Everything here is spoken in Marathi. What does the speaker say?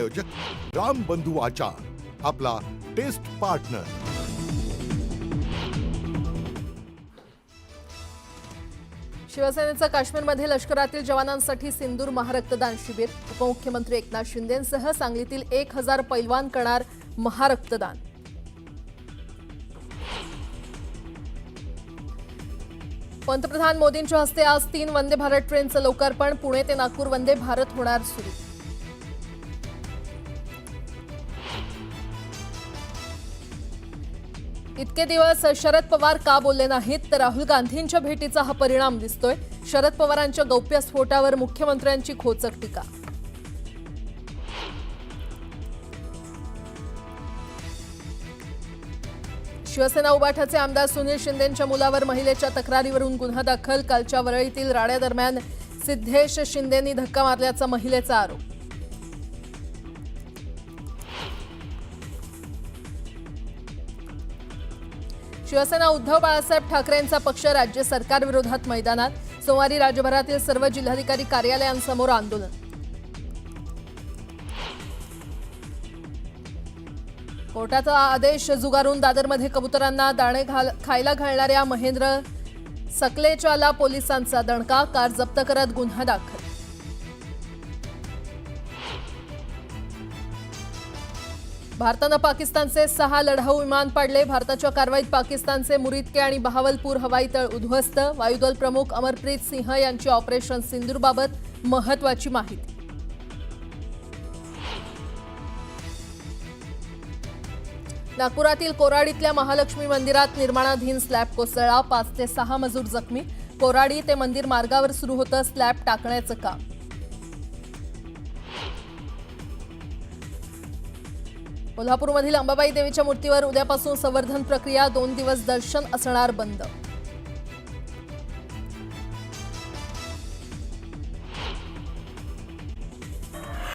प्रायोजक राम बंधू आचार, आपला टेस्ट पार्टनर। शिवसेनेचं काश्मीरमध्ये लष्करातील जवानांसाठी सिंदूर महारक्तदान शिबिर। उपमुख्यमंत्री एकनाथ शिंदेंसह सांगलीतील 1000 पैलवान करणार महारक्तदान। पंतप्रधान मोदींच्या हस्ते आज 3 वंदे भारत ट्रेनचं लोकार्पण। पुणे ते नागपूर वंदे भारत होणार सुरू। इतके दिवस शरद पवार का बोलले नाहीत, तर राहुल गांधींच्या भेटीचा हा परिणाम दिसतोय। शरद पवारांच्या गौप्यस्फोटावर मुख्यमंत्र्यांची खोचक टीका। शिवसेना उबाठाचे आमदार सुनील शिंदेंच्या मुलावर महिलेच्या तक्रारीवरून गुन्हा दाखल। कालच्या वरळीतील राड्यादरम्यान सिद्धेश शिंदेंनी धक्का मारल्याचा महिलेचा आरोप। शिवसेना उद्धव बाळासाहेब ठाकरेंचा पक्ष राज्य सरकार विरोधात मैदानात। सोमवारी राज्यभरातील सर्व जिल्हाधिकारी कार्यालयांसमोर आंदोलन। कोर्टाचा आदेश जुगारून दादरमध्ये कबुतरांना दाणे खायला घालणाऱ्या महेंद्र सकलेचाला पोलिसांचा दणका। कार जप्त करत गुन्हा दाखल। भारतानं पाकिस्तानचे 6 लढाऊ विमान पाडले। भारताच्या कारवाईत पाकिस्तानचे मुरिदके आणि बहावलपूर हवाई तळ उद्ध्वस्त। वायुदल प्रमुख अमरप्रीत सिंह यांची ऑपरेशन सिंदूरबाबत महत्त्वाची माहिती। नागपुरातील कोराडीतल्या महालक्ष्मी मंदिरात निर्माणाधीन स्लॅब कोसळला। 5 ते 6 मजूर जखमी। कोराडी ते मंदिर मार्गावर सुरू होतं स्लॅब टाकण्याचं काम। कोल्हापूरमधील अंबाबाई देवीच्या मूर्तीवर उद्यापासून संवर्धन प्रक्रिया। 2 दिवस दर्शन असणार बंद।